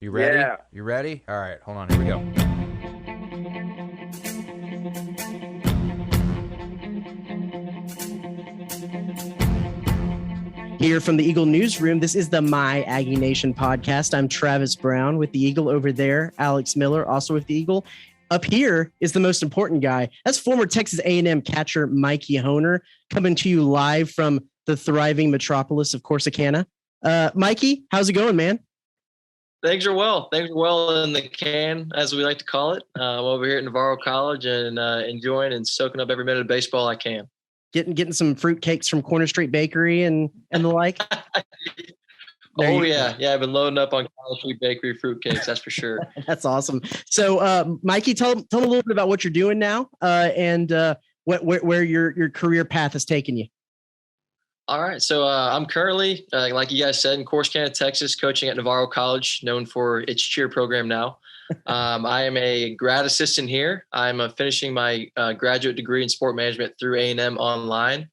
You ready? Yeah. You ready? All right, hold on. Here we go. Here from the Eagle Newsroom, this is the My Aggie Nation Podcast. I'm Travis Brown with the Eagle. Over there, Alex Miller, also with the Eagle. Up here is the most important guy. That's former Texas A&M catcher Mikey Hoehner, coming to you live from the thriving metropolis of Corsicana. Mikey, how's it going, man? Things are well. Things are well in the can, as we like to call it. I'm over here at Navarro College and enjoying and soaking up every minute of baseball I can. Getting some fruit cakes from Corner Street Bakery and the like. Yeah. I've been loading up on College Street Bakery fruitcakes. That's for sure. That's awesome. So, Mikey, tell them a little bit about what you're doing now, and where your career path has taken you. All right. So I'm currently, like you guys said, in Corsicana, Texas, coaching at Navarro College, known for its cheer program now. I am a grad assistant here. I'm finishing my graduate degree in sport management through A&M online.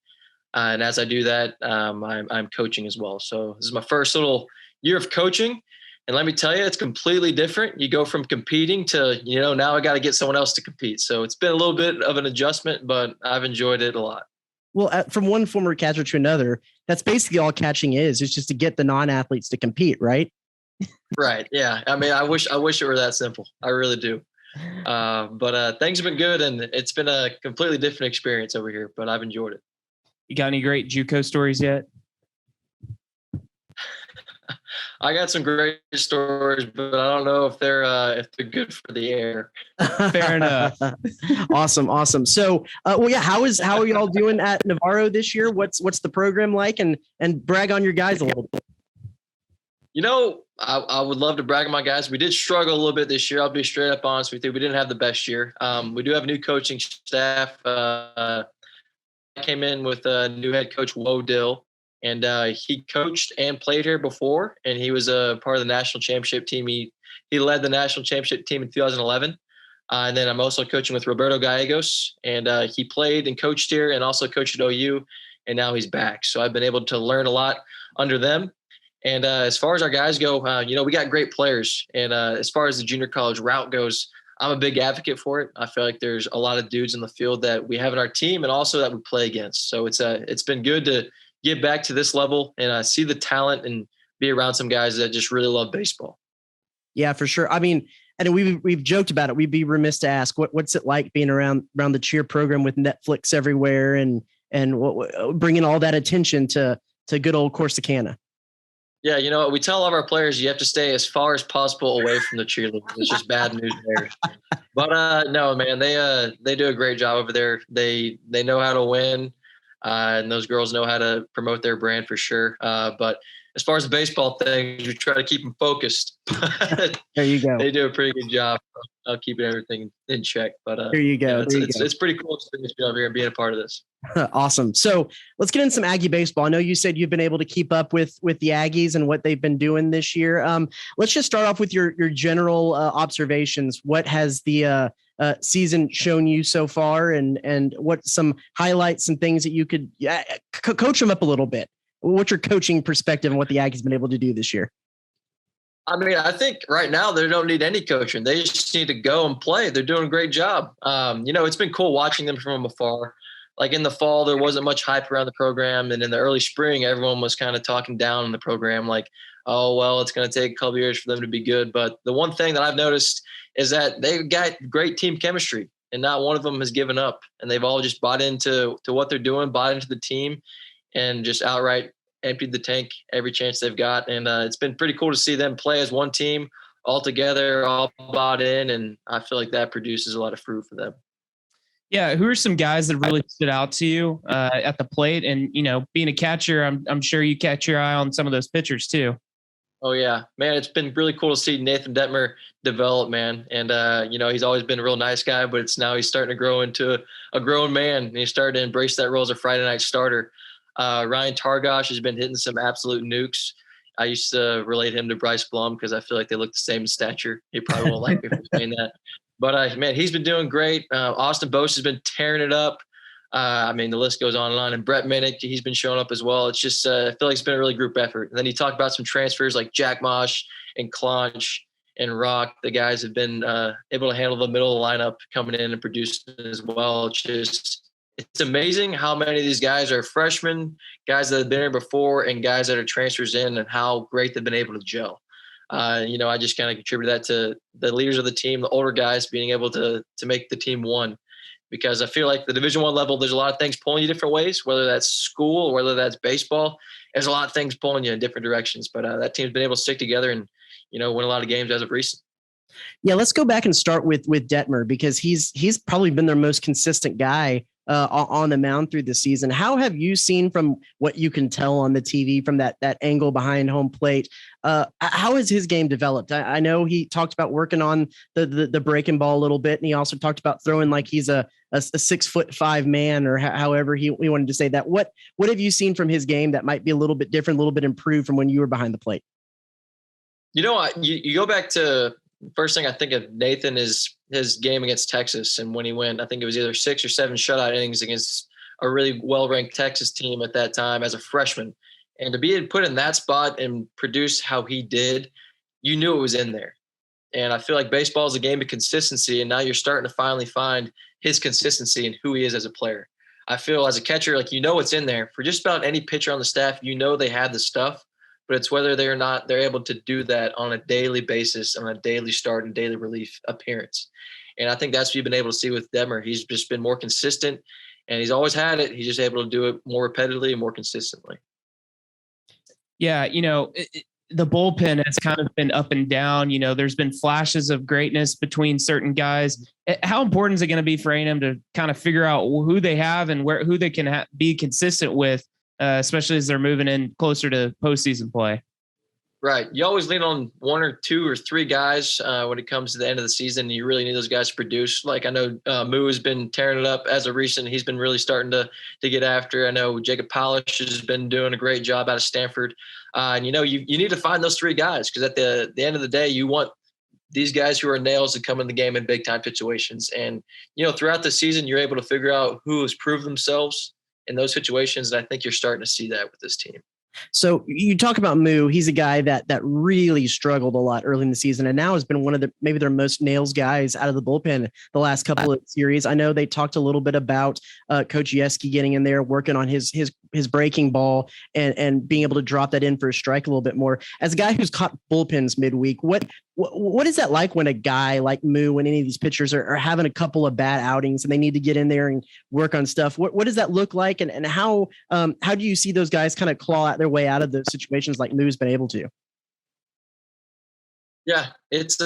And as I do that, I'm coaching as well. So this is my first little year of coaching. And let me tell you, it's completely different. You go from competing to, now I got to get someone else to compete. So it's been a little bit of an adjustment, but I've enjoyed it a lot. Well, from one former catcher to another, that's basically all catching is. It's just to get the non-athletes to compete, right? Right. Yeah. I mean, I wish it were that simple. I really do. But things have been good, and it's been a completely different experience over here, but I've enjoyed it. You got any great JUCO stories yet? I got some great stories, but I don't know if they're good for the air. Fair enough. Awesome. So, how are y'all doing at Navarro this year? What's the program like? And brag on your guys a little bit. I would love to brag on my guys. We did struggle a little bit this year. I'll be straight up honest with you. We didn't have the best year. We do have a new coaching staff. I came in with a new head coach, Wo Dill. And he coached and played here before, and he was a part of the national championship team. He led the national championship team in 2011. And then I'm also coaching with Roberto Gallegos, and he played and coached here and also coached at OU, and now he's back. So I've been able to learn a lot under them. And as far as our guys go, we got great players. And as far as the junior college route goes, I'm a big advocate for it. I feel like there's a lot of dudes in the field that we have in our team and also that we play against. So it's been good to get back to this level and see the talent and be around some guys that just really love baseball. Yeah, for sure. I mean, and we've joked about it. We'd be remiss to ask what's it like being around the cheer program with Netflix everywhere and bringing all that attention to good old Corsicana. Yeah, we tell all of our players you have to stay as far as possible away from the cheerleaders. It's just bad news there. But no, man, they do a great job over there. They know how to win. And those girls know how to promote their brand for sure. But as far as the baseball things, we try to keep them focused. There you go. They do a pretty good job of keeping everything in check. But there you go. It's pretty cool experience being over here and being a part of this. Awesome. So let's get into some Aggie baseball. I know you said you've been able to keep up with the Aggies and what they've been doing this year. Let's just start off with your general observations. What has the season shown you so far, and what some highlights and things that you could coach them up a little bit? What's your coaching perspective on what the Aggies been able to do this year? I mean, I think right now they don't need any coaching. They just need to go and play. They're doing a great job. It's been cool watching them from afar. Like in the fall, there wasn't much hype around the program. And in the early spring, everyone was kind of talking down on the program like, oh, well, it's going to take a couple years for them to be good. But the one thing that I've noticed is that they've got great team chemistry, and not one of them has given up. And they've all just bought into what they're doing, bought into the team, and just outright emptied the tank every chance they've got. And it's been pretty cool to see them play as one team all together, all bought in. And I feel like that produces a lot of fruit for them. Yeah. Who are some guys that really stood out to you at the plate? And, being a catcher, I'm sure you catch your eye on some of those pitchers too. Oh, yeah, man, it's been really cool to see Nathan Detmer develop, man. And, he's always been a real nice guy, but he's starting to grow into a grown man, and he's starting to embrace that role as a Friday night starter. Ryan Targach has been hitting some absolute nukes. I used to relate him to Bryce Blum because I feel like they look the same in stature. He probably won't like me for saying that. But, man, he's been doing great. Austin Bose has been tearing it up. The list goes on and on. And Brett Minnick, he's been showing up as well. It's just I feel like it's been a really group effort. And then you talk about some transfers like Jack Mosh and Clonch and Rock, the guys have been able to handle the middle of the lineup coming in and producing as well. It's amazing how many of these guys are freshmen, guys that have been here before, and guys that are transfers in, and how great they've been able to gel. I just kind of contribute that to the leaders of the team, the older guys being able to make the team one, because I feel like the Division I level, there's a lot of things pulling you different ways, whether that's school or whether that's baseball. There's a lot of things pulling you in different directions, but that team's been able to stick together and, win a lot of games as of recent. Yeah, let's go back and start with Detmer, because he's probably been their most consistent guy on the mound through the season. How have you seen, from what you can tell on the TV, from that angle behind home plate? How has his game developed? I know he talked about working on the breaking ball a little bit, and he also talked about throwing like he's a 6'5" man, or however he wanted to say that. What have you seen from his game that might be a little bit different, a little bit improved from when you were behind the plate? You go back to first thing I think of Nathan is his game against Texas. And when he went, I think it was either 6 or 7 shutout innings against a really well-ranked Texas team at that time as a freshman. And to be put in that spot and produce how he did, you knew it was in there. And I feel like baseball is a game of consistency. And now you're starting to finally find his consistency and who he is as a player. I feel as a catcher, like, it's in there. For just about any pitcher on the staff, they have the stuff. But it's whether they're able to do that on a daily basis, on a daily start and daily relief appearance. And I think that's what you've been able to see with Detmer. He's just been more consistent, and he's always had it. He's just able to do it more repetitively and more consistently. Yeah, the bullpen has kind of been up and down. There's been flashes of greatness between certain guys. How important is it going to be for A&M to kind of figure out who they have and who they can be consistent with, especially as they're moving in closer to postseason play? Right. You always lean on 1 or 2 or 3 guys when it comes to the end of the season. You really need those guys to produce. Like, I know Moo has been tearing it up as of recent. He's been really starting to get after. I know Jacob Polish has been doing a great job out of Stanford. And, you need to find those 3 guys, because at the end of the day, you want these guys who are nails to come in the game in big-time situations. And, throughout the season, you're able to figure out who has proved themselves in those situations. And I think you're starting to see that with this team. So you talk about Moo. He's a guy that really struggled a lot early in the season, and now has been one of maybe their most nails guys out of the bullpen the last couple of series. I know they talked a little bit about Coach Yeski getting in there, working on his breaking ball and being able to drop that in for a strike a little bit more. As a guy who's caught bullpens midweek, what is that like when a guy like Moo, when any of these pitchers are having a couple of bad outings and they need to get in there and work on stuff? What does that look like? And how do you see those guys kind of claw out their way out of those situations like Moo's been able to? Yeah, it's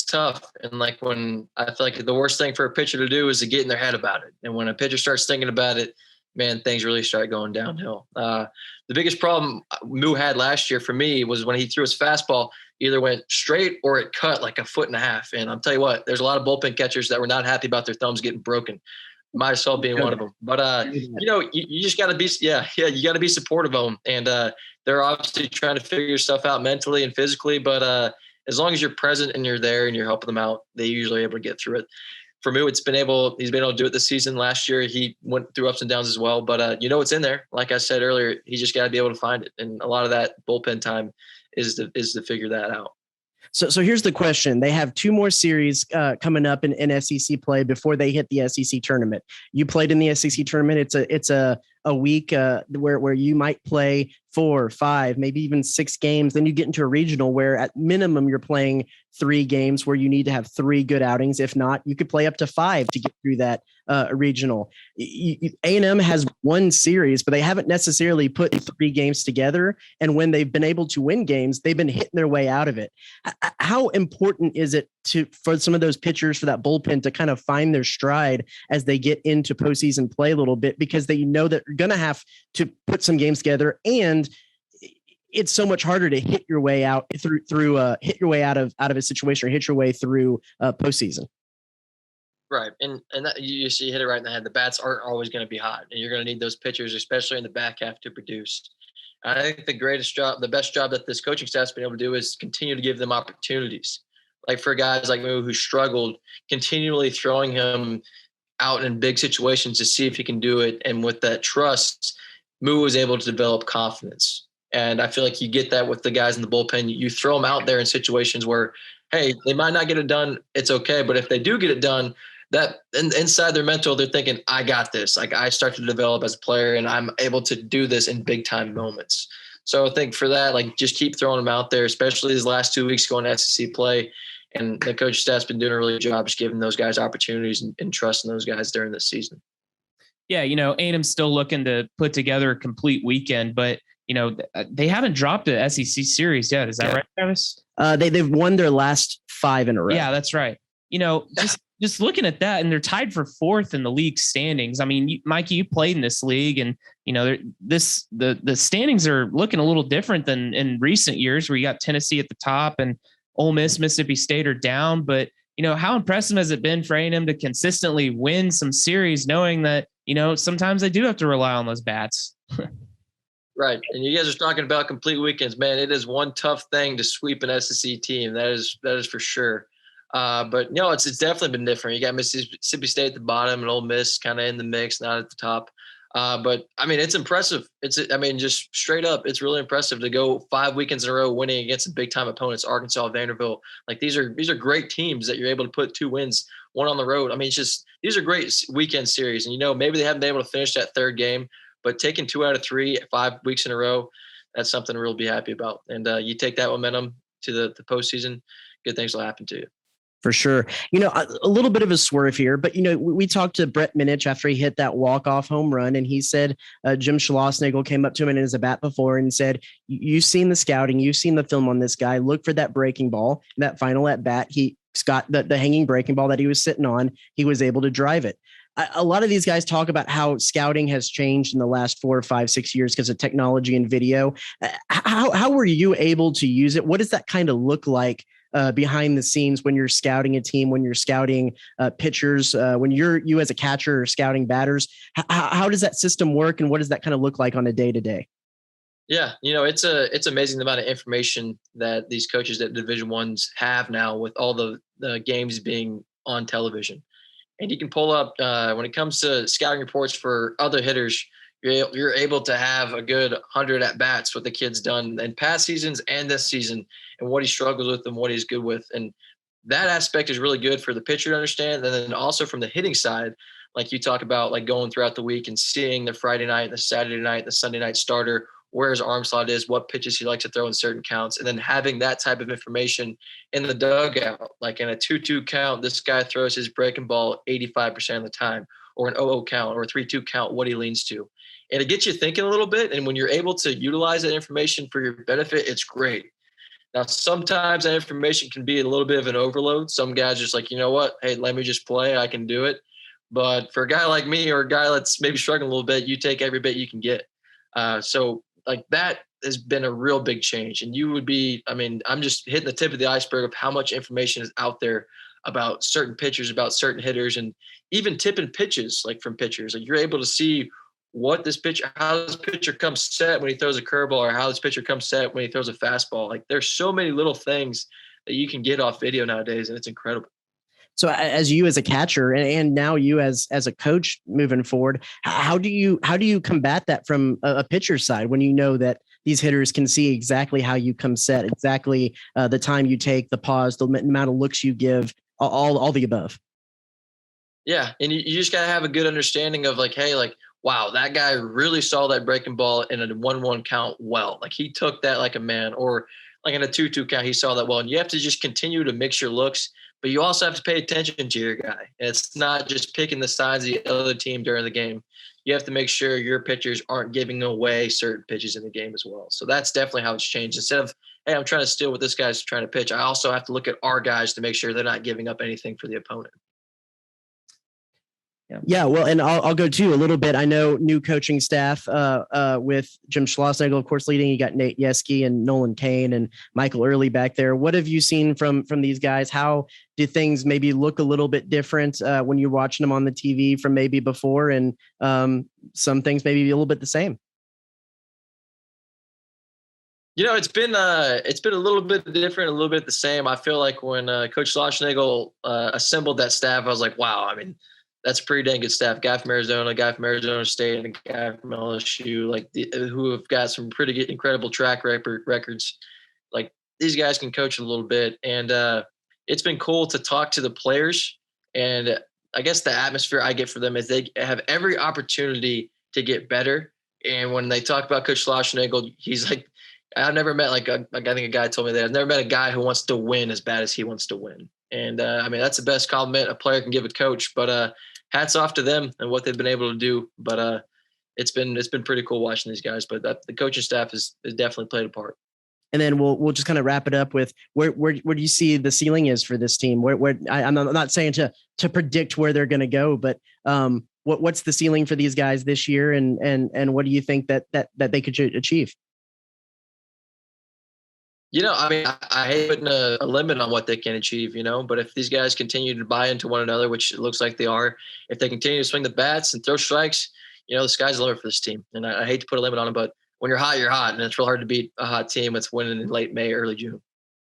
tough. And like, when I feel like the worst thing for a pitcher to do is to get in their head about it. And when a pitcher starts thinking about it, man, things really start going downhill. The biggest problem Moo had last year for me was when he threw his fastball, either went straight or it cut like 1.5 feet. And I'll tell you what, there's a lot of bullpen catchers that were not happy about their thumbs getting broken. Myself being one of them. But, you just got to be, you got to be supportive of them. And they're obviously trying to figure stuff out mentally and physically. But as long as you're present and you're there and you're helping them out, they usually able to get through it. For Moo, he's been able to do it this season. Last year, he went through ups and downs as well. But, it's in there. Like I said earlier, he just got to be able to find it. And a lot of that bullpen time is to figure that out. So here's the question. They have 2 more series coming up in SEC play before they hit the SEC tournament. You played in the SEC tournament. It's a week where you might play 4, 5, maybe even 6 games. Then you get into a regional where at minimum you're playing 3 games where you need to have 3 good outings. If not, you could play up to 5 to get through that regional. A&M has 1 series, but they haven't necessarily put 3 games together. And when they've been able to win games, they've been hitting their way out of it. How important is it for some of those pitchers, for that bullpen to kind of find their stride as they get into postseason play a little bit, because they know that you're going to have to put some games together, and it's so much harder to hit your way out hit your way out of a situation, or hit your way through postseason. Right. And that, you hit it right in the head. The bats aren't always going to be hot, and you're going to need those pitchers, especially in the back half, to produce. And I think the best job that this coaching staff's been able to do is continue to give them opportunities. Like, for guys like Moo who struggled, continually throwing him out in big situations to see if he can do it. And with that trust, Moo was able to develop confidence. And I feel like you get that with the guys in the bullpen. You throw them out there in situations where, hey, they might not get it done. It's okay. But if they do get it done, that inside their mental, they're thinking, I got this. Like, I start to develop as a player and I'm able to do this in big time moments. So I think for that, like, just keep throwing them out there, especially these last 2 weeks going to SEC play. And the coach staff's been doing a really good job just giving those guys opportunities and trusting those guys during the season. Yeah, A&M's still looking to put together a complete weekend, but they haven't dropped a SEC series yet. Is that right, Travis? They've won their last 5 in a row. Yeah, that's right. Just looking at that, and they're tied for 4th in the league standings. I mean, Mikey, you played in this league, and the standings are looking a little different than in recent years, where you got Tennessee at the top and Ole Miss, Mississippi State are down. But how impressive has it been for A&M to consistently win some series, knowing that sometimes they do have to rely on those bats. Right. And you guys are talking about complete weekends, man. It is one tough thing to sweep an SEC team. That is for sure. But it's definitely been different. You got Mississippi State at the bottom and Ole Miss kind of in the mix, not at the top. But I mean, it's impressive. Just straight up, it's really impressive to go 5 weekends in a row winning against big time opponents, Arkansas, Vanderbilt. Like, these are great teams that you're able to put 2 wins, 1 on the road. I mean, these are great weekend series. And maybe they haven't been able to finish that 3rd game, but taking 2 out of 3, 5 weeks in a row, that's something to really be happy about. And you take that momentum to the postseason, good things will happen to you. For sure. A little bit of a swerve here, but, we talked to Brett Minich after he hit that walk-off home run, and he said Jim Schlossnagle came up to him in his at-bat before and said, you've seen the scouting, you've seen the film on this guy, look for that breaking ball. In that final at-bat, he's got the hanging breaking ball that he was sitting on. He was able to drive it. A lot of these guys talk about how scouting has changed in the last 4 or 5, 6 years because of technology and video. How were you able to use it? What does that kind of look like behind the scenes when you're scouting a team, when you're scouting pitchers, when you as a catcher are scouting batters? How does that system work, and what does that kind of look like on a day-to-day? Yeah, it's amazing the amount of information that these coaches at Division I's have now with all the games being on television. And you can pull up when it comes to scouting reports for other hitters, you're able to have a good 100 at bats what the kid's done in past seasons and this season, and what he struggles with and what he's good with. And that aspect is really good for the pitcher to understand. And then also from the hitting side, like you talk about, like going throughout the week and seeing the Friday night, the Saturday night, the Sunday night starter, where his arm slot is, what pitches he likes to throw in certain counts, and then having that type of information in the dugout. Like in a 2-2 count, this guy throws his breaking ball 85% of the time, or an 0-0 count, or a 3-2 count, what he leans to. And it gets you thinking a little bit. And when you're able to utilize that information for your benefit, it's great. Now, sometimes that information can be a little bit of an overload. Some guys just like, you know what? Hey, let me just play. I can do it. But for a guy like me, or a guy that's maybe struggling a little bit, you take every bit you can get. So like that has been a real big change. And you would be, I'm just hitting the tip of the iceberg of how much information is out there about certain pitchers, about certain hitters, and even tipping pitches, like from pitchers. Like, you're able to see how this pitcher comes set when he throws a curveball, or how this pitcher comes set when he throws a fastball. Like, there's so many little things that you can get off video nowadays, and it's incredible. So as you as a catcher, and now you as a coach moving forward, how do you combat that from a pitcher side when you know that these hitters can see exactly how you come set, exactly the time you take, the pause, the amount of looks you give, all the above? Yeah, and you just got to have a good understanding of like, hey, like, wow, that guy really saw that breaking ball in a 1-1 count well. Like, he took that like a man, or like in a 2-2 count, he saw that well. And you have to just continue to mix your looks, but you also have to pay attention to your guy. And it's not just picking the sides of the other team during the game. You have to make sure your pitchers aren't giving away certain pitches in the game as well. So that's definitely how it's changed. Instead of, hey, I'm trying to steal what this guy's trying to pitch, I also have to look at our guys to make sure they're not giving up anything for the opponent. Yeah, well, and I'll go too a little bit. I know new coaching staff with Jim Schlossnagle, of course, leading. You got Nate Yeske and Nolan Kane and Michael Early back there. What have you seen from these guys? How do things maybe look a little bit different when you're watching them on the TV from maybe before, and some things maybe a little bit the same? It's been a little bit different, a little bit the same. I feel like when Coach Schlossnagle assembled that staff, I was like, wow, that's a pretty dang good staff. Guy from Arizona, guy from Arizona State, and a guy from LSU, who have got some pretty good, incredible track records. Like, these guys can coach a little bit, and it's been cool to talk to the players. And I guess the atmosphere I get for them is they have every opportunity to get better. And when they talk about Coach Schlossnagel, he's like, I've never met I think a guy told me that I've never met a guy who wants to win as bad as he wants to win. And I mean, that's the best compliment a player can give a coach, but hats off to them and what they've been able to do. But it's been pretty cool watching these guys, but the coaching staff has definitely played a part. And then we'll just kind of wrap it up with where do you see the ceiling is for this team? I'm not saying to predict where they're going to go, but what's the ceiling for these guys this year, and what do you think that they could achieve? I mean, I hate putting a limit on what they can achieve, but if these guys continue to buy into one another, which it looks like they are, if they continue to swing the bats and throw strikes, the sky's the limit for this team. And I hate to put a limit on them, but when you're hot, you're hot. And it's real hard to beat a hot team that's winning in late May, early June.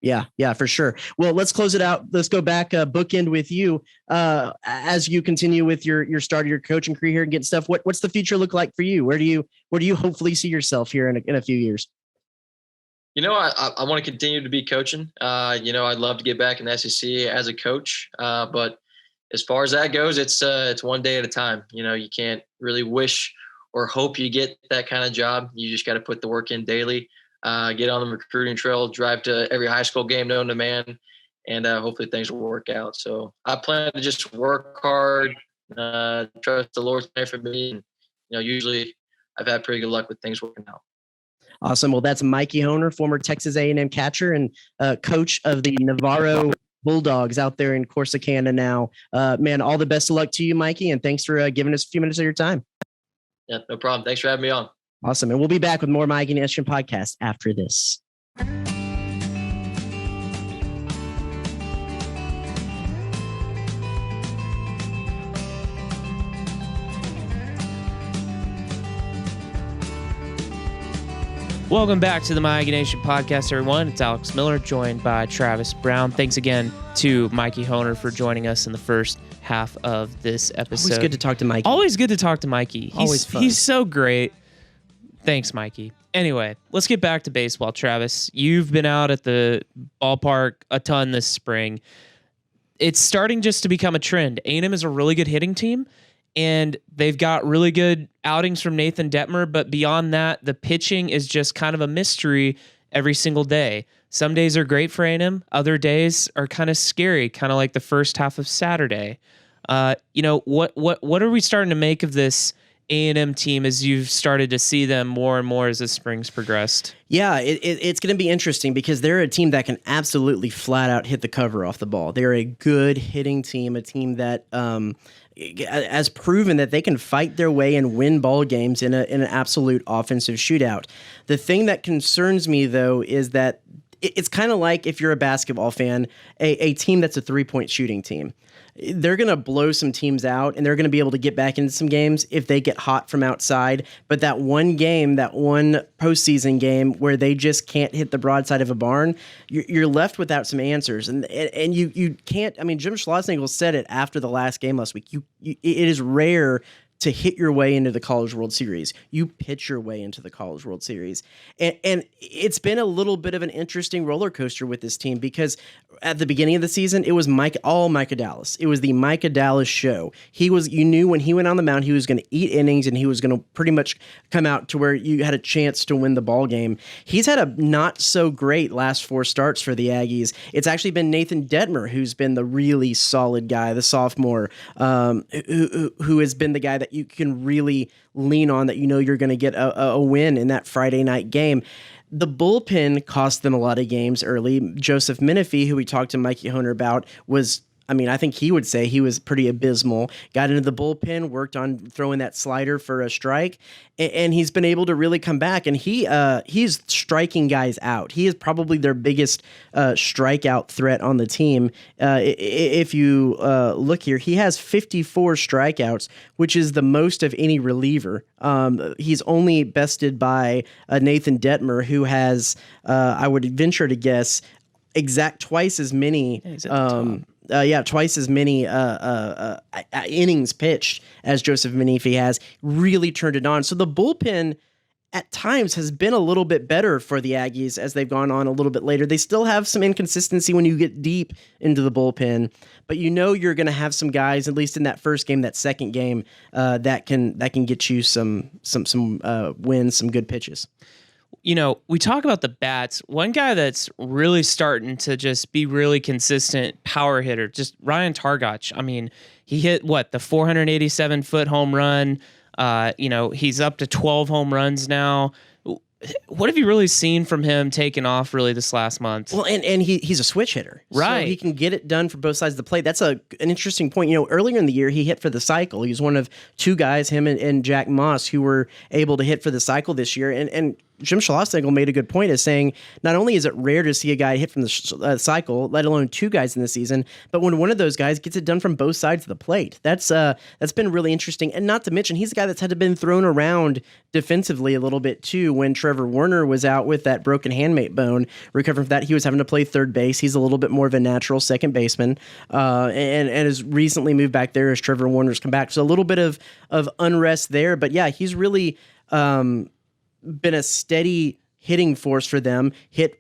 Yeah, for sure. Well, let's close it out. Let's go back, bookend with you as you continue with your start of your coaching career here and get stuff. What's the future look like for you? Where do you hopefully see yourself here in a few years? I want to continue to be coaching. I'd love to get back in the SEC as a coach. But as far as that goes, it's one day at a time. You can't really wish or hope you get that kind of job. You just got to put the work in daily, get on the recruiting trail, drive to every high school game known to man, and hopefully things will work out. So I plan to just work hard, trust the Lord's there for me. And, usually I've had pretty good luck with things working out. Awesome. Well, that's Mikey Hoehner, former Texas A&M catcher and coach of the Navarro Bulldogs out there in Corsicana now. Man, all the best of luck to you, Mikey, and thanks for giving us a few minutes of your time. Yeah, no problem. Thanks for having me on. Awesome. And we'll be back with more Aggie Nation Podcast after this. Welcome back to the Aggie Nation Podcast, everyone. It's Alex Miller, joined by Travis Brown. Thanks again to Mikey Hoehner for joining us in the first half of this episode. Always good to talk to Mikey. Always good to talk to Mikey. Always fun. He's so great. Thanks, Mikey. Anyway, let's get back to baseball, Travis. You've been out at the ballpark a ton this spring. It's starting just to become a trend. A&M is a really good hitting team, and they've got really good outings from Nathan Detmer, but beyond that, the pitching is just kind of a mystery every single day. Some days are great for A&M. Other days are kind of scary, kind of like the first half of Saturday. What are we starting to make of this A&M team as you've started to see them more and more as the spring's progressed? Yeah, it's going to be interesting because they're a team that can absolutely flat out hit the cover off the ball. They're a good hitting team, a team that has proven that they can fight their way and win ball games in an absolute offensive shootout. The thing that concerns me, though, is that it's kind of like if you're a basketball fan, a team that's a three-point shooting team. They're going to blow some teams out, and they're going to be able to get back into some games if they get hot from outside. But that one game, that one postseason game where they just can't hit the broadside of a barn, you're left without some answers. And you can't. I mean, Jim Schlossnagel said it after the last game last week. It is rare to hit your way into the College World Series. You pitch your way into the College World Series. And it's been a little bit of an interesting roller coaster with this team because at the beginning of the season, it was all Micah Dallas. It was the Micah Dallas show. You knew when he went on the mound, he was going to eat innings and he was going to pretty much come out to where you had a chance to win the ball game. He's had a not so great last 4 starts for the Aggies. It's actually been Nathan Detmer who's been the really solid guy, the sophomore, who has been the guy that you can really lean on, that you're going to get a win in that Friday night game. The bullpen cost them a lot of games early. Joseph Menifee, who we talked to Mikey Hoehner about, I think he would say he was pretty abysmal. Got into the bullpen, worked on throwing that slider for a strike, and he's been able to really come back. And he's striking guys out. He is probably their biggest strikeout threat on the team. If you look here, he has 54 strikeouts, which is the most of any reliever. He's only bested by Nathan Detmer, who has, I would venture to guess, exact twice as many twice as many innings pitched as Joseph Menifee has. Really turned it on. So the bullpen at times has been a little bit better for the Aggies as they've gone on a little bit later. They still have some inconsistency when you get deep into the bullpen, but you're going to have some guys, at least in that first game, that second game, that can get you some wins, some good pitches. We talk about the bats. One guy that's really starting to just be really consistent power hitter, just Ryan Targach. I mean, he hit the 487-foot home run. He's up to 12 home runs now. What have you really seen from him taking off really this last month? Well, and he's a switch hitter. Right. So he can get it done for both sides of the plate. That's an interesting point. Earlier in the year, he hit for the cycle. He was one of two guys, him and Jack Moss, who were able to hit for the cycle this year. And Jim Schlossnagle made a good point as saying, not only is it rare to see a guy hit from the cycle, let alone two guys in the season, but when one of those guys gets it done from both sides of the plate, that's been really interesting. And not to mention, he's a guy that's had to been thrown around defensively a little bit too. When Trevor Warner was out with that broken handmate bone, recovering from that, he was having to play third base. He's a little bit more of a natural second baseman, and has recently moved back there as Trevor Warner's come back. So a little bit of unrest there, but yeah, he's really been a steady hitting force for them. Let's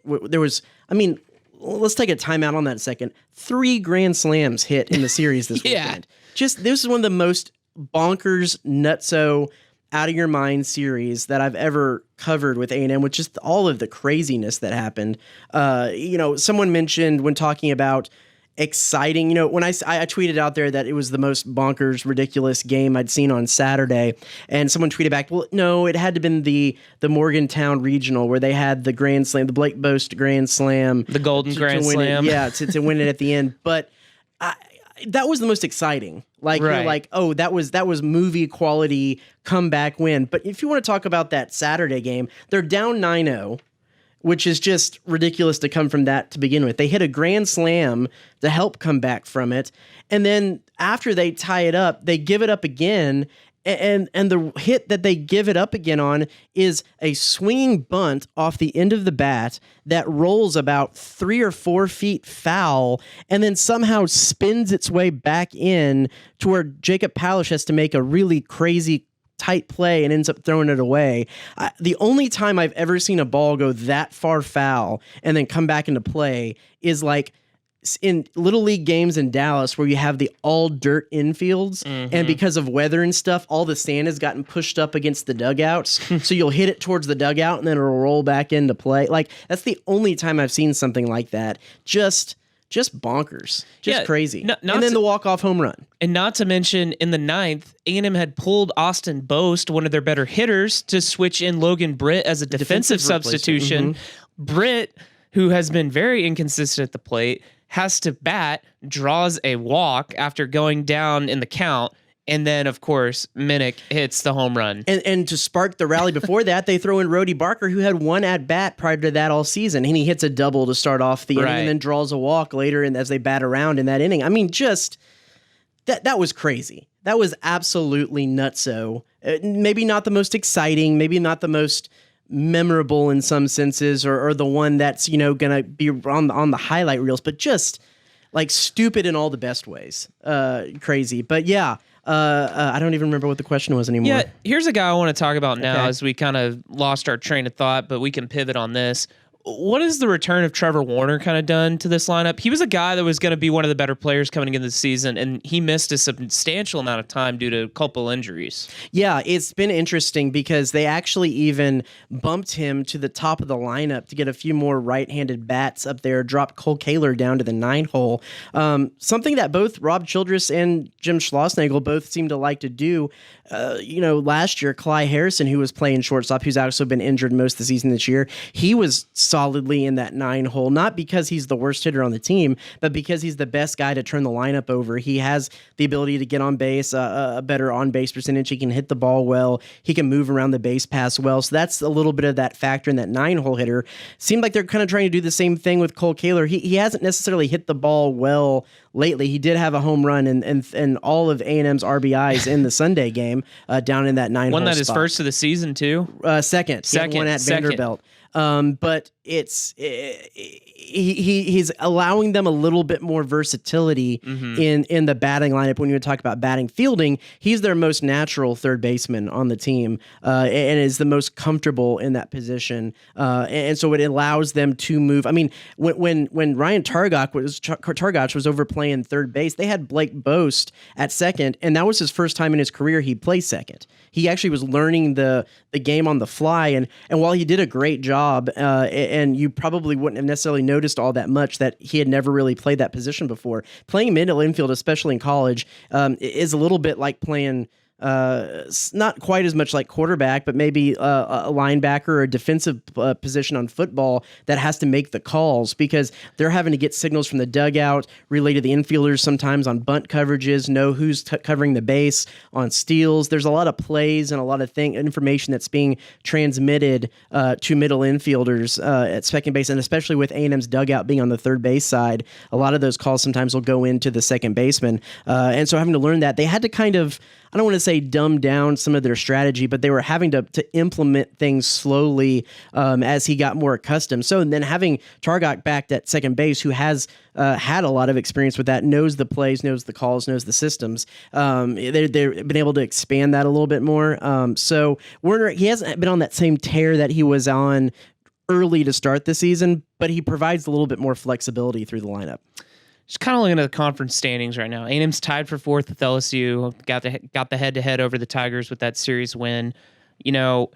take a timeout on that a second. 3 grand slams hit in the series this weekend. This is one of the most bonkers, nutso, out of your mind series that I've ever covered with A&M, with just all of the craziness that happened. Someone mentioned when talking about exciting, when I tweeted out there that it was the most bonkers, ridiculous game I'd seen on Saturday, and someone tweeted back, well, no, it had to have been the Morgantown Regional where they had the Grand Slam, the Blake Boast Grand Slam, the Golden Grand Slam, to win it at the end. But that was the most exciting. You're like, oh, that was movie quality comeback win. But if you want to talk about that Saturday game, they're down 9-0. Which is just ridiculous to come from that to begin with. They hit a grand slam to help come back from it. And then after they tie it up, they give it up again. And the hit that they give it up again on is a swinging bunt off the end of the bat that rolls about 3 or 4 feet foul and then somehow spins its way back in to where Jacob Palish has to make a really crazy tight play and ends up throwing it away. The only time I've ever seen a ball go that far foul and then come back into play is like in Little League games in Dallas where you have the all dirt infields, and because of weather and stuff, all the sand has gotten pushed up against the dugouts. So you'll hit it towards the dugout and then it'll roll back into play. Like, that's the only time I've seen something like that. Just bonkers, crazy. And then the walk-off home run. And not to mention, in the 9th, A&M had pulled Austin Boast, one of their better hitters, to switch in Logan Britt as a defensive substitution. Britt, who has been very inconsistent at the plate, has to bat, draws a walk after going down in the count. And then, of course, Minnick hits the home run. And to spark the rally before that, they throw in Rody Barker, who had one at-bat prior to that all season, and he hits a double to start off the inning and then draws a walk later and as they bat around in that inning. I mean, just that was crazy. That was absolutely nutso. Maybe not the most exciting, maybe not the most memorable in some senses, or the one that's, going to be on the highlight reels, but just like stupid in all the best ways. Crazy. But yeah. I don't even remember what the question was anymore. Yeah, here's a guy I want to talk about now as we kind of lost our train of thought, but we can pivot on this. What has the return of Trevor Warner kind of done to this lineup? He was a guy that was going to be one of the better players coming into the season, and he missed a substantial amount of time due to a couple injuries. Yeah, it's been interesting because they actually even bumped him to the top of the lineup to get a few more right-handed bats up there, dropped Cole Kaler down to the 9 hole. Something that both Rob Childress and Jim Schlossnagle both seem to like to do. Last year, Cly Harrison, who was playing shortstop, who's also been injured most of the season this year, he was solidly in that 9 hole, not because he's the worst hitter on the team, but because he's the best guy to turn the lineup over. He has the ability to get on base, a better on-base percentage. He can hit the ball well. He can move around the base pass well. So that's a little bit of that factor in that 9-hole hitter. Seemed like they're kind of trying to do the same thing with Cole Kaler. He hasn't necessarily hit the ball well lately. He did have a home run and all of A&M's RBIs in the Sunday game down in that 9-hole One that spot. is first of the season, too? Second. One at Vanderbilt. but he's allowing them a little bit more versatility in the batting lineup. When you talk about batting fielding, he's their most natural third baseman on the team, and is the most comfortable in that position. And so it allows them to move. I mean, when Ryan Targach was over playing third base, they had Blake Boast at second, and that was his first time in his career he played second. He actually was learning the game on the fly, and while he did a great job, and you probably wouldn't have necessarily noticed all that much that he had never really played that position before. Playing middle infield, especially in college, is a little bit like playing not quite as much like quarterback, but maybe a linebacker or a defensive position on football that has to make the calls because they're having to get signals from the dugout, relay to the infielders sometimes on bunt coverages, know who's covering the base on steals. There's a lot of plays and a lot of information that's being transmitted to middle infielders at second base, and especially with A&M's dugout being on the third base side, a lot of those calls sometimes will go into the second baseman. And so having to learn that, they had to kind of, I don't want to say dumb down some of their strategy, but they were having to implement things slowly as he got more accustomed. So then having Targach back at second base, who has had a lot of experience with that, knows the plays, knows the calls, knows the systems. They've been able to expand that a little bit more. So Werner, he hasn't been on that same tear that he was on early to start the season, but he provides a little bit more flexibility through the lineup. Just kind of looking at the conference standings right now. A&M's tied for fourth with LSU. Got the head-to-head over the Tigers with that series win. You know,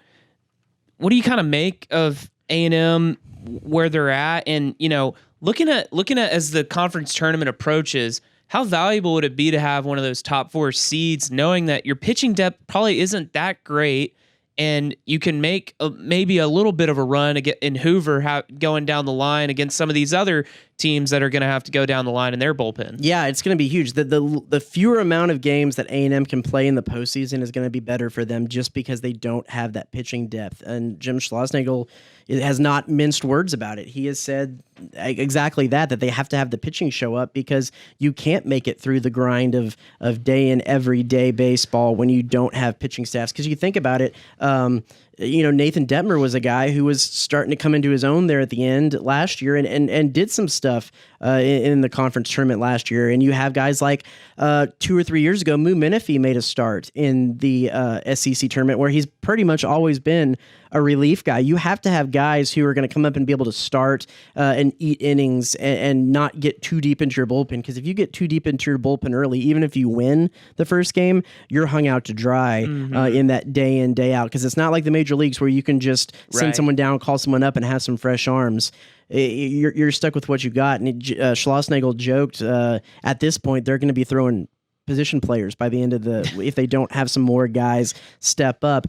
what do you kind of make of A&M where they're at? And you know, looking at as the conference tournament approaches, how valuable would it be to have one of those top four seeds, knowing that your pitching depth probably isn't that great, and you can make maybe a little bit of a run in Hoover going down the line against some of these other teams that are going to have to go down the line in their bullpen. Yeah, it's going to be huge. The fewer amount of games that A&M can play in the postseason is going to be better for them just because they don't have that pitching depth. And Jim Schlossnagle has not minced words about it. He has said exactly that they have to have the pitching show up because you can't make it through the grind of day in everyday baseball when you don't have pitching staffs. Because you think about it, Nathan Detmer was a guy who was starting to come into his own there at the end last year and did some stuff in the conference tournament last year. And you have guys like 2 or 3 years ago, Moo Menifee made a start in the SEC tournament where he's pretty much always been a relief guy. You have to have guys who are going to come up and be able to start and eat innings and not get too deep into your bullpen. Because if you get too deep into your bullpen early, even if you win the first game, you're hung out to dry in that day in, day out. Because it's not like the major leagues where you can just send someone down, call someone up, and have some fresh arms. You're stuck with what you got. And Schlossnagle joked at this point they're going to be throwing position players by the end of if they don't have some more guys step up.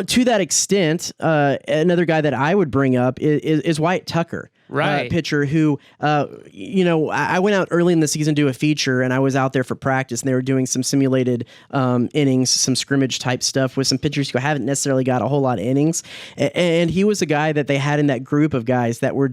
To that extent, another guy that I would bring up is Wyatt Tucker, pitcher who, I went out early in the season to do a feature, and I was out there for practice, and they were doing some simulated innings, some scrimmage type stuff with some pitchers who haven't necessarily got a whole lot of innings. And he was a guy that they had in that group of guys that were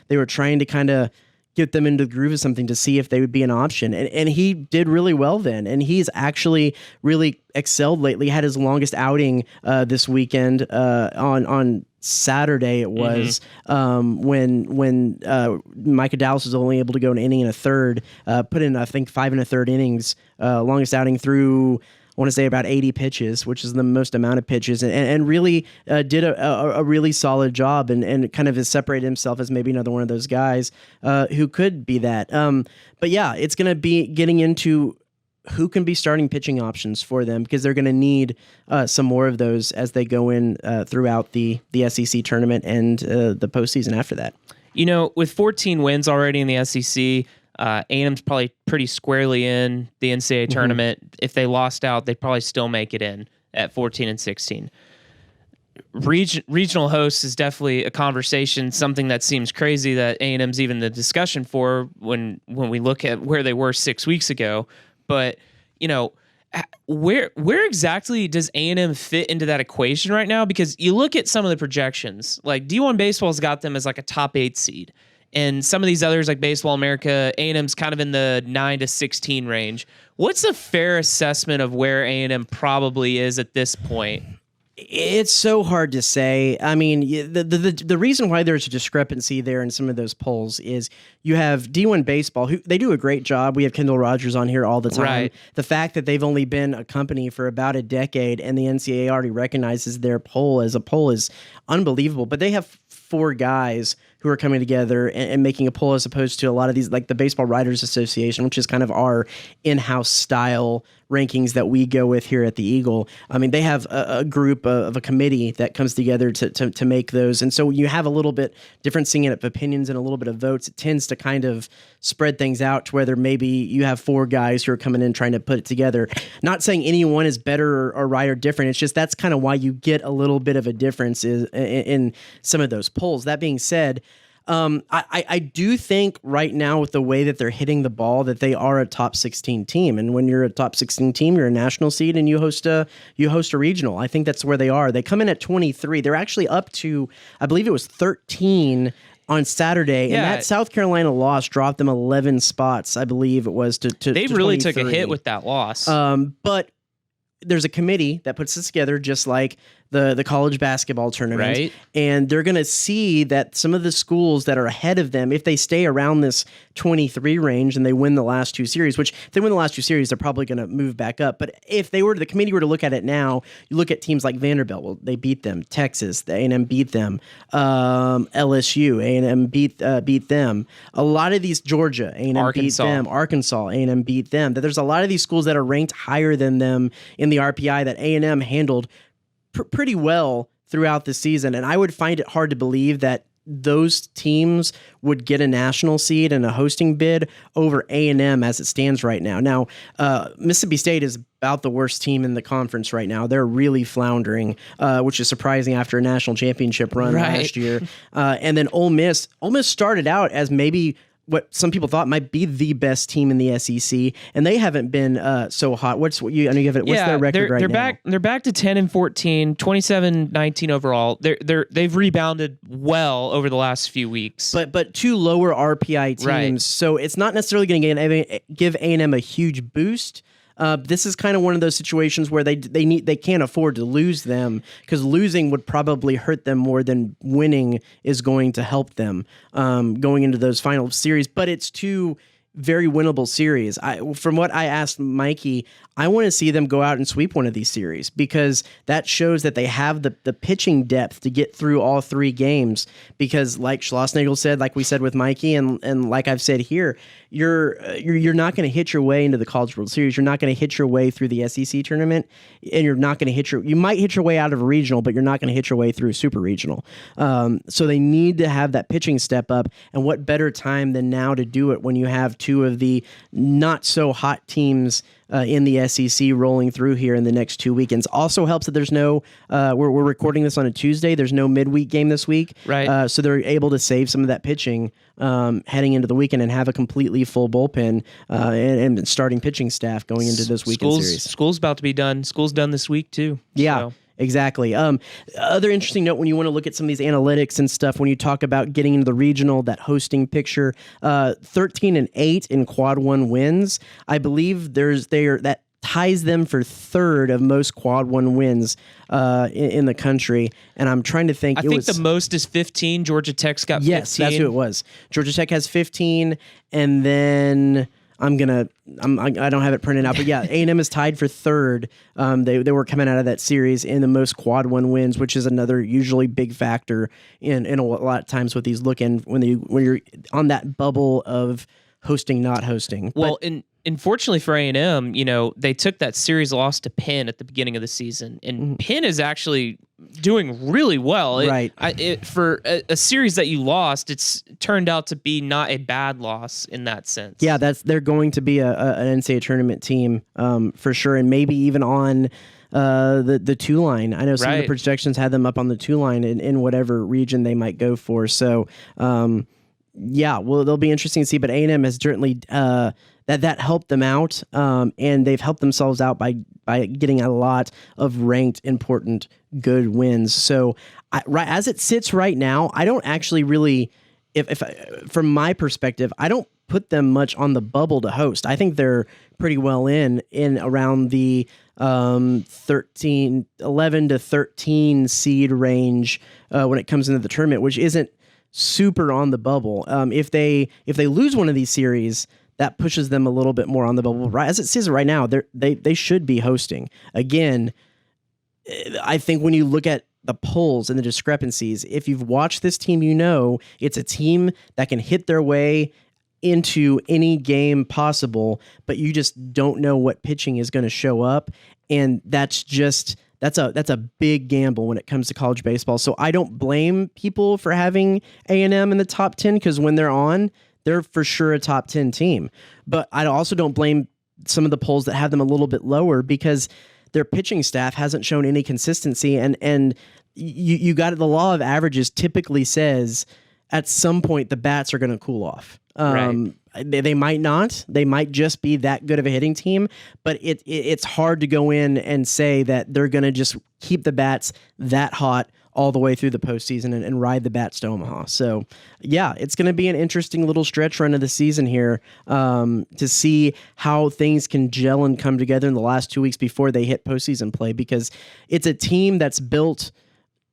they were trying to kind of get them into the groove of something to see if they would be an option. And he did really well then. And he's actually really excelled lately. Had his longest outing this weekend on Saturday. It was when Micah Dallas was only able to go an inning and a third, put in, I think, 5 1/3 innings, longest outing through, I want to say about 80 pitches, which is the most amount of pitches, and really did a really solid job and kind of has separated himself as maybe another one of those guys who could be that. But yeah, it's going to be getting into who can be starting pitching options for them because they're going to need some more of those as they go in throughout the SEC tournament and the postseason after that. You know, with 14 wins already in the SEC, A&M's probably pretty squarely in the NCAA tournament. If they lost out, they'd probably still make it in at 14 and 16. Regional hosts is definitely a conversation, something that seems crazy that A&M's even the discussion for when we look at where they were 6 weeks ago. But, you know, where exactly does A&M fit into that equation right now? Because you look at some of the projections, like D1 Baseball's got them as like a top 8 seed. And some of these others like Baseball America, A&M's kind of in the 9 to 16 range. What's a fair assessment of where A&M probably is at this point? It's so hard to say. I mean, the reason why there's a discrepancy there in some of those polls is you have D1 baseball, who they do a great job. We have Kendall Rogers on here all the time. Right. The fact that they've only been a company for about a decade and the NCAA already recognizes their poll as a poll is unbelievable. But they have 4 guys who are coming together and making a poll, as opposed to a lot of these, like the Baseball Writers Association, which is kind of our in-house style rankings that we go with here at the Eagle. I mean, they have a group of a committee that comes together to make those. And so you have a little bit differencing of opinions and a little bit of votes. It tends to kind of spread things out to whether maybe you have 4 guys who are coming in trying to put it together. Not saying anyone is better or right or different. It's just that's kind of why you get a little bit of a difference in some of those polls. That being said, I do think right now with the way that they're hitting the ball that they are a top 16 team. And when you're a top 16 team, you're a national seed and you host a regional. I think that's where they are. They come in at 23. They're actually up to, I believe it was 13 on Saturday, and that South Carolina loss dropped them 11 spots, I believe it was, to They really 23. took a hit with that loss. But there's a committee that puts this together, just like the college basketball tournament. Right. And they're going to see that some of the schools that are ahead of them, if they stay around this 23 range and they win the last 2 series, which if they win the last 2 series, they're probably going to move back up. But if the committee were to look at it now, you look at teams like Vanderbilt, well, they beat them. Texas, the A&M beat them. LSU, A&M beat them. A lot of these, Georgia, A&M beat them. Arkansas, A&M beat them. That there's a lot of these schools that are ranked higher than them in the RPI that A&M handled pretty well throughout the season. And I would find it hard to believe that those teams would get a national seed and a hosting bid over A&M as it stands right now. Now, Mississippi State is about the worst team in the conference right now. They're really floundering, which is surprising after a national championship run last year. And then Ole Miss started out as maybe what some people thought might be the best team in the SEC, and they haven't been so hot. What's their record right now? They're back to 10-14, 27-19 overall. They've rebounded well over the last few weeks. But 2 lower RPI teams, so it's not necessarily going to give A&M a huge boost. This is kind of one of those situations where they can't afford to lose them, because losing would probably hurt them more than winning is going to help them going into those final series. But it's 2 very winnable series. From what I asked Mikey, I want to see them go out and sweep one of these series, because that shows that they have the pitching depth to get through all 3 games. Because like Schlossnagle said, like we said with Mikey, and like I've said here, you're not going to hit your way into the College World Series. You're not going to hit your way through the SEC tournament, and you're not going to you might hit your way out of a regional, but you're not going to hit your way through a super regional. So they need to have that pitching step up, and what better time than now to do it when you have 2 of the not so hot teams in the SEC rolling through here in the next 2 weekends. Also helps that there's no, we're recording this on a Tuesday. There's no midweek game this week. Right. So they're able to save some of that pitching heading into the weekend and have a completely full bullpen and starting pitching staff going into this weekend series. School's about to be done. School's done this week too. Yeah. So. Exactly. Other interesting note, when you want to look at some of these analytics and stuff, when you talk about getting into the regional, that hosting picture, 13-8 in quad 1 wins. I believe that ties them for 3rd of most quad 1 wins in the country. And I'm trying to think. I think the most is 15. Georgia Tech's got 15. Yes, that's who it was. Georgia Tech has 15, and then I don't have it printed out, but yeah, A&M is tied for 3rd. They were coming out of that series in the most quad 1 wins, which is another usually big factor in a lot of times with these when you're on that bubble of hosting, not hosting. Well, unfortunately for A&M, they took that series loss to Penn at the beginning of the season, and Penn is actually doing really well. For a series that you lost, it's turned out to be not a bad loss in that sense. Yeah, they're going to be an NCAA tournament team for sure, and maybe even on the 2 line. I know some of the projections had them up on the 2 line in whatever region they might go for. So, they'll be interesting to see. But A&M has certainly that helped them out, and they've helped themselves out by getting a lot of ranked, important, good wins. So, as it sits right now, I don't actually really, if from my perspective, I don't put them much on the bubble to host. I think they're pretty well in around the 11 to 13 seed range when it comes into the tournament, which isn't super on the bubble. If they lose one of these series, that pushes them a little bit more on the bubble. Right as it says right now, they should be hosting. Again, I think when you look at the polls and the discrepancies, if you've watched this team, you know it's a team that can hit their way into any game possible, but you just don't know what pitching is going to show up, and that's a big gamble when it comes to college baseball. So I don't blame people for having A&M in the top 10, because when they're on, they're for sure a top 10 team. But I also don't blame some of the polls that have them a little bit lower, because their pitching staff hasn't shown any consistency, and you got the law of averages typically says at some point the bats are going to cool off. Right. They might not. They might just be that good of a hitting team, but it's hard to go in and say that they're going to just keep the bats that hot all the way through the postseason and ride the bats to Omaha. So, yeah, it's going to be an interesting little stretch run of the season here to see how things can gel and come together in the last 2 weeks before they hit postseason play, because it's a team that's built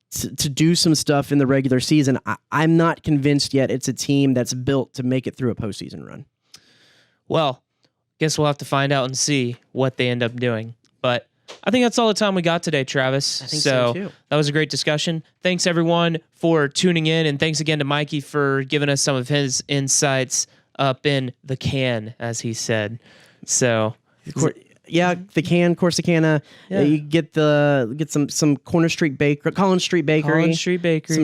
to do some stuff in the regular season. I'm not convinced yet it's a team that's built to make it through a postseason run. Well, guess we'll have to find out and see what they end up doing. But I think that's all the time we got today, Travis. I think so too. That was a great discussion. Thanks, everyone, for tuning in, and thanks again to Mikey for giving us some of his insights up in the can, as he said. So, yeah, the can, Corsicana. Yeah. You get some Collins Street Bakery, Collins Street Bakery, some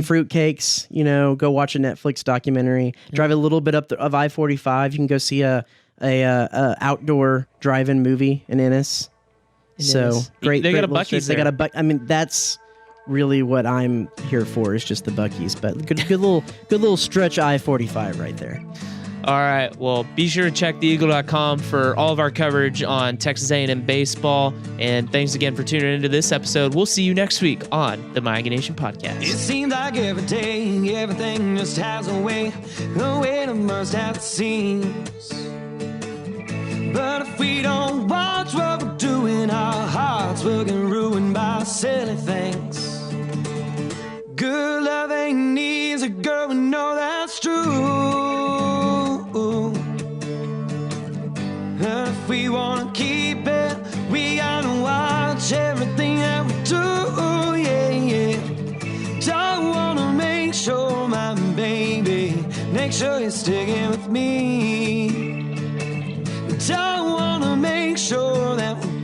fruitcakes. Go watch a Netflix documentary. Drive a little bit up of I-45. You can go see a outdoor drive-in movie in Ennis. So great. They got a little Buc-ee's strip. They there. got a I mean, that's really what I'm here for, is just the Buc-ee's. But good little stretch I-45 right there. All right. Well, be sure to check theeagle.com for all of our coverage on Texas A&M baseball. And thanks again for tuning into this episode. We'll see you next week on the Aggie Nation Podcast. It seems like every day, everything just has a way to burst at the seams. But if we don't watch what we're doing, our hearts will get ruined by silly things. Good love ain't easy, girl, we know that's true. And if we wanna keep it, we gotta watch everything that we do, yeah. Don't wanna make sure, my baby, make sure you're sticking with me. Don't wanna make sure that we're